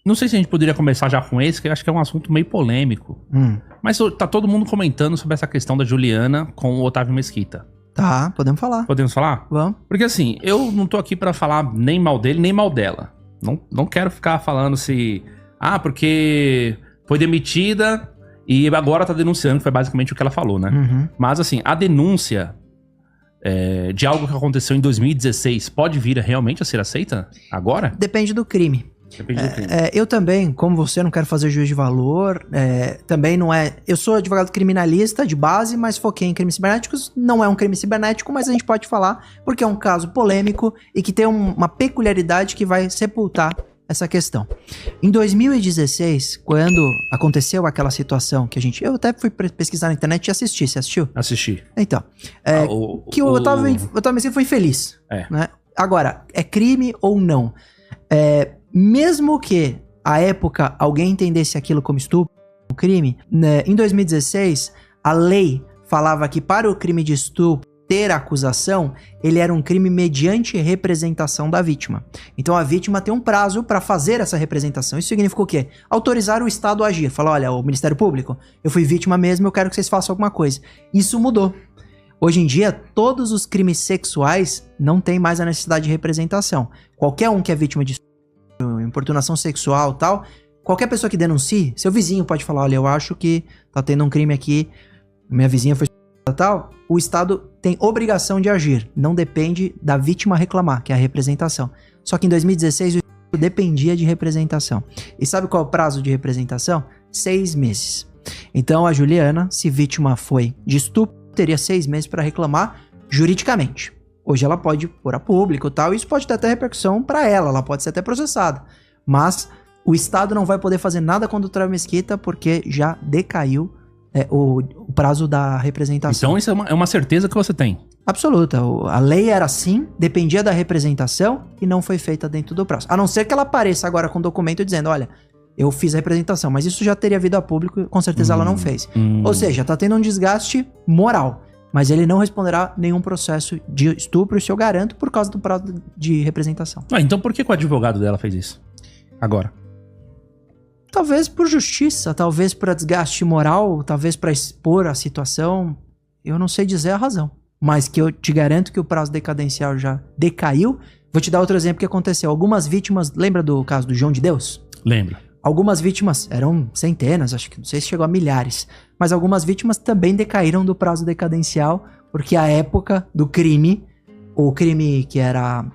Não sei se a gente poderia começar já com esse, que eu acho que é um assunto meio polêmico. Mas tá todo mundo comentando sobre essa questão da Juliana com o Otávio Mesquita. Tá, podemos falar. Podemos falar? Vamos. Porque assim, eu não tô aqui pra falar nem mal dele, nem mal dela. Não quero ficar falando se... Ah, porque foi demitida e agora tá denunciando, que foi basicamente o que ela falou, né? Mas assim, a denúncia de algo que aconteceu em 2016 pode vir realmente a ser aceita agora? Depende do crime. Depende do crime. Eu também, como você, não quero fazer juízo de valor. Também não é... Eu sou advogado criminalista de base, mas foquei em crimes cibernéticos. Não é um crime cibernético, mas a gente pode falar porque é um caso polêmico e que tem uma peculiaridade que vai sepultar essa questão. Em 2016, quando aconteceu aquela situação que eu até fui pesquisar na internet e assisti. Você assistiu? Assisti. Então, que o Otávio Mesquita foi infeliz. Né? Agora, é crime ou não? Mesmo que, à época, alguém entendesse aquilo como estupro, um crime, né, em 2016, a lei falava que para o crime de estupro ter acusação, ele era um crime mediante representação da vítima. Então a vítima tem um prazo para fazer essa representação. Isso significa o quê? Autorizar o Estado a agir. Falar, olha, o Ministério Público, eu fui vítima mesmo, eu quero que vocês façam alguma coisa. Isso mudou. Hoje em dia, todos os crimes sexuais não têm mais a necessidade de representação. Qualquer um que é vítima de importunação sexual e tal, qualquer pessoa que denuncie, seu vizinho pode falar, olha, eu acho que tá tendo um crime aqui, minha vizinha foi tal, o Estado tem obrigação de agir, não depende da vítima reclamar, que é a representação. Só que em 2016 o Estado dependia de representação. E sabe qual é o prazo de representação? 6 meses. Então a Juliana, se vítima foi de estupro, teria 6 meses para reclamar juridicamente. Hoje ela pode pôr a público e tal, e isso pode ter até repercussão para ela pode ser até processada. Mas o Estado não vai poder fazer nada contra o Otávio Mesquita porque já decaiu o prazo da representação. Então isso é uma certeza que você tem? Absoluta. A lei era assim, dependia da representação e não foi feita dentro do prazo. A não ser que ela apareça agora com um documento dizendo, olha, eu fiz a representação, mas isso já teria vindo a público, com certeza ela não fez. Ou seja, tá tendo um desgaste moral. Mas ele não responderá nenhum processo de estupro, isso eu garanto, por causa do prazo de representação. Então por que o advogado dela fez isso? Agora? Talvez por justiça, talvez por desgaste moral, talvez para expor a situação. Eu não sei dizer a razão. Mas que eu te garanto que o prazo decadencial já decaiu. Vou te dar outro exemplo que aconteceu. Algumas vítimas... Lembra do caso do João de Deus? Lembro. Algumas vítimas, eram centenas, acho que não sei se chegou a milhares, mas algumas vítimas também decaíram do prazo decadencial, porque a época do crime, o crime que era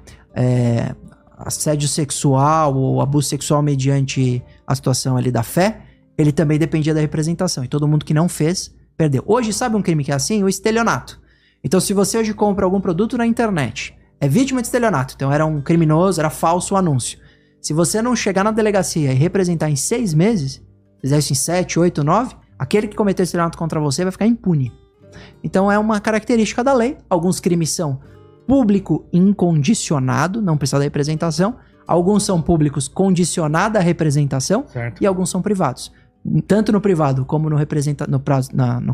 assédio sexual ou abuso sexual mediante a situação ali da fé, ele também dependia da representação, e todo mundo que não fez, perdeu. Hoje, sabe um crime que é assim? O estelionato. Então, se você hoje compra algum produto na internet, é vítima de estelionato, então era um criminoso, era falso o anúncio. Se você não chegar na delegacia e representar em 6 meses, fizer isso em 7, 8, 9, aquele que cometeu estelionato contra você vai ficar impune. Então é uma característica da lei. Alguns crimes são público incondicionado, não precisa da representação. Alguns são públicos condicionada à representação. Certo. E alguns são privados. Tanto no privado como no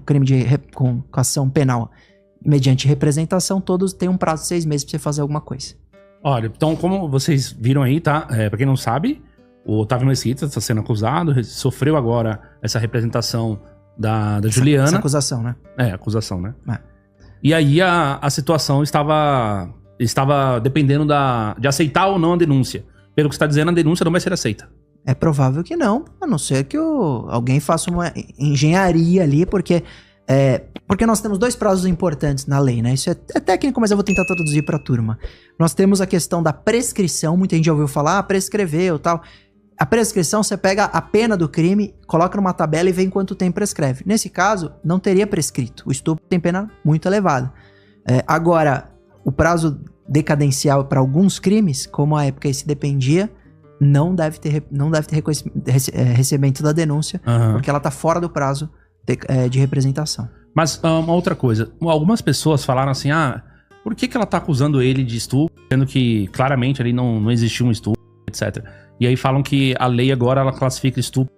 crime com ação penal mediante representação, todos têm um prazo de 6 meses para você fazer alguma coisa. Olha, então como vocês viram aí, tá? Pra quem não sabe, o Otávio Mesquita está sendo acusado, sofreu agora essa representação da Juliana. Essa acusação, né? Acusação, né? E aí a situação estava dependendo de aceitar ou não a denúncia. Pelo que você está dizendo, a denúncia não vai ser aceita. É provável que não, a não ser que alguém faça uma engenharia ali, porque nós temos 2 prazos importantes na lei, né? Isso é técnico, mas eu vou tentar traduzir pra turma. Nós temos a questão da prescrição, muita gente já ouviu falar, prescreveu e tal. A prescrição, você pega a pena do crime, coloca numa tabela e vê em quanto tempo prescreve. Nesse caso, não teria prescrito. O estupro tem pena muito elevada. Agora, o prazo decadencial para alguns crimes, como a época esse dependia, não deve ter recebimento da denúncia, porque ela tá fora do prazo de representação. Mas uma outra coisa, algumas pessoas falaram assim, por que ela tá acusando ele de estupro, sendo que claramente ali não existiu um estupro, etc. E aí falam que a lei agora ela classifica estupro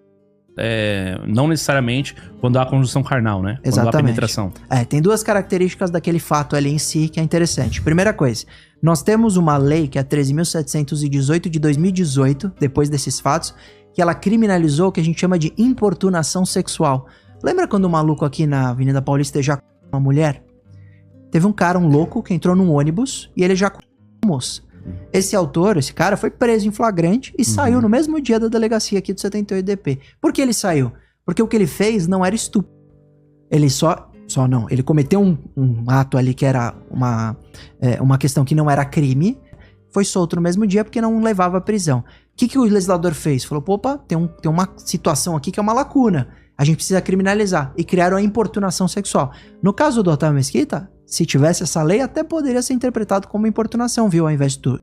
não necessariamente quando há conjunção carnal, né? Exatamente. Quando há penetração. Tem 2 características daquele fato ali em si que é interessante. Primeira coisa, nós temos uma lei que é a 13.718 de 2018, depois desses fatos, que ela criminalizou o que a gente chama de importunação sexual. Lembra quando o maluco aqui na Avenida Paulista ejaculou uma mulher? Teve um cara, um louco, que entrou num ônibus e ele ejaculou uma moça. Esse cara foi preso em flagrante e saiu no mesmo dia da delegacia aqui do 78DP. Por que ele saiu? Porque o que ele fez não era estupro. Ele ele cometeu um ato ali que era uma questão que não era crime, foi solto no mesmo dia porque não levava à prisão. O que o legislador fez? Falou, opa, tem uma situação aqui que é uma lacuna. A gente precisa criminalizar. E criaram a importunação sexual. No caso do Otávio Mesquita, se tivesse essa lei, até poderia ser interpretado como importunação, viu? Ao invés de estupro.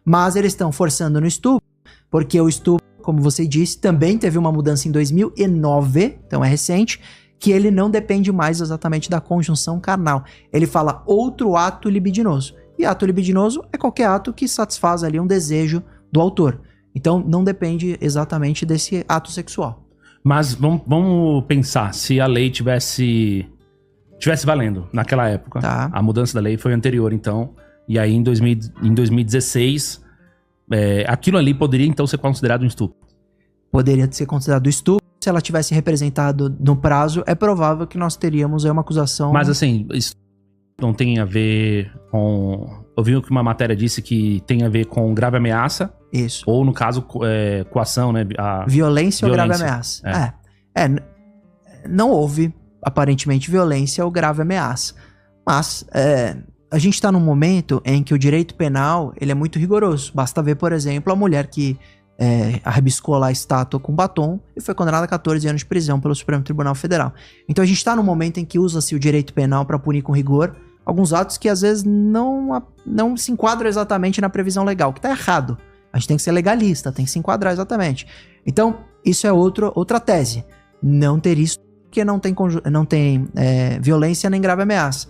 Mas eles estão forçando no estupro, porque o estupro, como você disse, também teve uma mudança em 2009, então é recente, que ele não depende mais exatamente da conjunção carnal. Ele fala outro ato libidinoso. E ato libidinoso é qualquer ato que satisfaz ali um desejo do autor. Então não depende exatamente desse ato sexual. Mas vamos pensar, se a lei tivesse valendo naquela época. Tá. A mudança da lei foi anterior, então. E aí em 2016, aquilo ali poderia então ser considerado um estupro. Poderia ser considerado estupro. Se ela tivesse representado no prazo, é provável que nós teríamos aí uma acusação... Mas assim, isso não tem a ver com... Eu vi que uma matéria disse que tem a ver com grave ameaça. Isso. Ou no caso, coação, né? Violência ou grave ameaça. Não houve, aparentemente, violência ou grave ameaça. Mas a gente está num momento em que o direito penal ele é muito rigoroso. Basta ver, por exemplo, a mulher que rabiscou lá a estátua com batom e foi condenada a 14 anos de prisão pelo Supremo Tribunal Federal. Então a gente está num momento em que usa-se o direito penal para punir com rigor alguns atos que às vezes não se enquadram exatamente na previsão legal, que está errado. A gente tem que ser legalista, tem que se enquadrar exatamente. Então, isso é outra tese. Não ter isso porque não tem violência nem grave ameaça.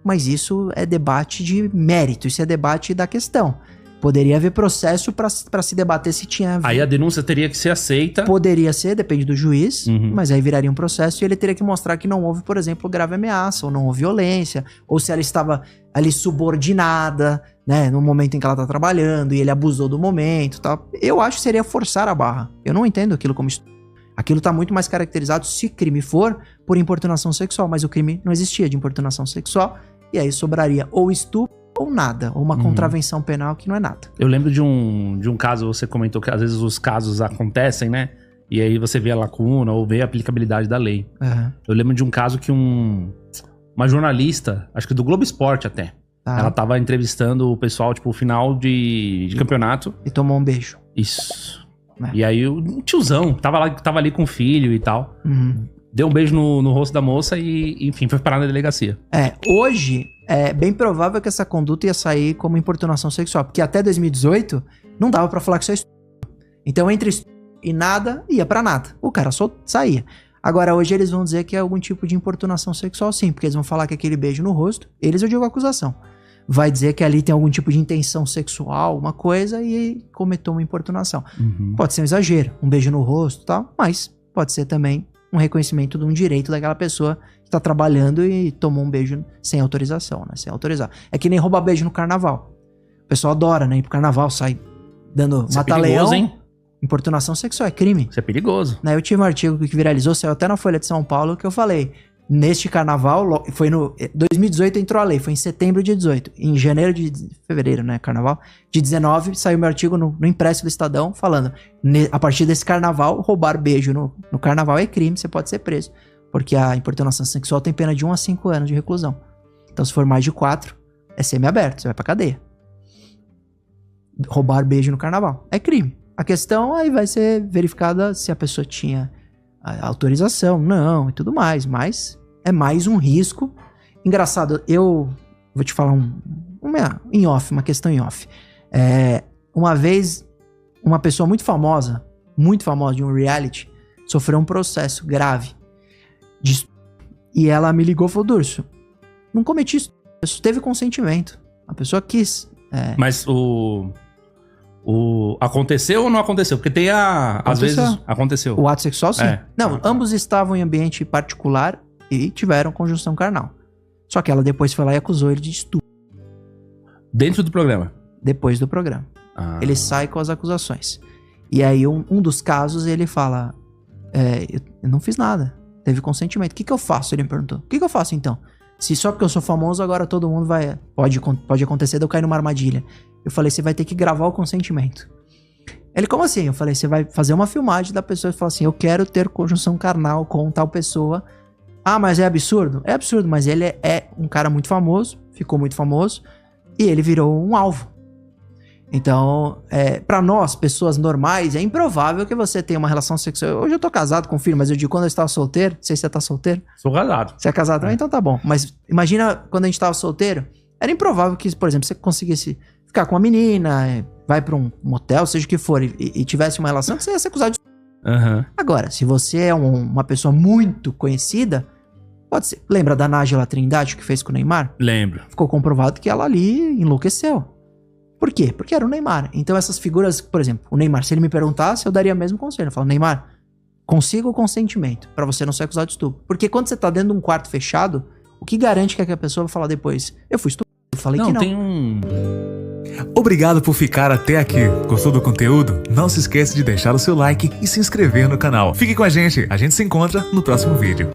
Mas isso é debate de mérito, isso é debate da questão. Poderia haver processo para se debater se tinha... Aí a denúncia teria que ser aceita. Poderia ser, depende do juiz, mas aí viraria um processo e ele teria que mostrar que não houve, por exemplo, grave ameaça, ou não houve violência, ou se ela estava ali subordinada, né, no momento em que ela tá trabalhando e ele abusou do momento, tal. Eu acho que seria forçar a barra. Eu não entendo aquilo como estupro. Aquilo tá muito mais caracterizado, se crime for, por importunação sexual, mas o crime não existia de importunação sexual, e aí sobraria ou estupro, ou nada, ou uma contravenção penal que não é nada. Eu lembro de um caso, você comentou que às vezes os casos acontecem, né? E aí você vê a lacuna ou vê a aplicabilidade da lei. Eu lembro de um caso que uma jornalista, acho que do Globo Esporte até, ela tava entrevistando o pessoal, tipo, final de campeonato. E tomou um beijo. Isso. E aí o tiozão, tava ali com o filho e tal. Deu um beijo no rosto da moça e, enfim, foi parar na delegacia. Hoje é bem provável que essa conduta ia sair como importunação sexual, porque até 2018 não dava pra falar que isso é estupro. Então, entre estupro e nada, ia pra nada. O cara só saía. Agora, hoje eles vão dizer que é algum tipo de importunação sexual, sim, porque eles vão falar que aquele beijo no rosto, eu digo acusação. Vai dizer que ali tem algum tipo de intenção sexual, uma coisa, e cometeu uma importunação. Pode ser um exagero, um beijo no rosto e tal, mas pode ser também um reconhecimento de um direito daquela pessoa que tá trabalhando e tomou um beijo sem autorização, né? Sem autorizar. É que nem roubar beijo no carnaval. O pessoal adora, né? Ir pro carnaval, sai dando mata-leão. Hein? Importunação sexual é crime. Isso é perigoso. Eu tive um artigo que viralizou, saiu até na Folha de São Paulo, que eu falei, neste carnaval, foi no 2018 entrou a lei, foi em setembro de 18. Em fevereiro, né, carnaval, de 19, saiu meu artigo no impresso do Estadão, falando, a partir desse carnaval, roubar beijo no carnaval é crime, você pode ser preso. Porque a importunação sexual tem pena de 1 a 5 anos de reclusão. Então, se for mais de 4, é semiaberto, você vai pra cadeia. Roubar beijo no carnaval é crime. A questão aí vai ser verificada se a pessoa tinha a autorização, não, e tudo mais, mas é mais um risco. Engraçado, eu vou te falar uma questão em off. Uma vez, uma pessoa muito famosa de um reality, sofreu um processo grave e ela me ligou e falou, Durso, não cometi isso, teve consentimento, a pessoa quis. Mas aconteceu ou não aconteceu? Porque tem às vezes aconteceu. O ato sexual, sim. Não, ambos estavam em ambiente particular e tiveram conjunção carnal. Só que ela depois foi lá e acusou ele de estupro. Dentro do programa? Depois do programa. Ele sai com as acusações. E aí um dos casos ele fala, eu não fiz nada, teve consentimento. O que eu faço? Ele me perguntou. O que eu faço então? Se só porque eu sou famoso agora todo mundo pode acontecer de eu cair numa armadilha. Eu falei, você vai ter que gravar o consentimento. Ele, como assim? Eu falei, você vai fazer uma filmagem da pessoa e falar assim, eu quero ter conjunção carnal com tal pessoa. Ah, mas é absurdo? É absurdo, mas ele é um cara muito famoso, ficou muito famoso, e ele virou um alvo. Então, pra nós, pessoas normais, é improvável que você tenha uma relação sexual. Hoje eu tô casado com filho, mas eu digo, quando eu estava solteiro, não sei se você tá solteiro. Sou casado. Você é casado também? Então tá bom. Mas imagina quando a gente tava solteiro, era improvável que, por exemplo, você conseguisse ficar com uma menina, vai pra um motel, seja o que for, e tivesse uma relação, que você ia ser acusado de... Uhum. Agora, se você é uma pessoa muito conhecida, pode ser. Lembra da Nájila Trindade que fez com o Neymar? Lembro. Ficou comprovado que ela ali enlouqueceu. Por quê? Porque era o Neymar. Então essas figuras, por exemplo, o Neymar, se ele me perguntasse, eu daria o mesmo conselho. Eu falo, Neymar, consiga o consentimento pra você não ser acusado de estupro. Porque quando você tá dentro de um quarto fechado, o que garante que a pessoa vai falar depois? Eu fui estuprado, eu falei que não. Tem um... Obrigado por ficar até aqui. Gostou do conteúdo? Não se esqueça de deixar o seu like e se inscrever no canal. Fique com a gente se encontra no próximo vídeo.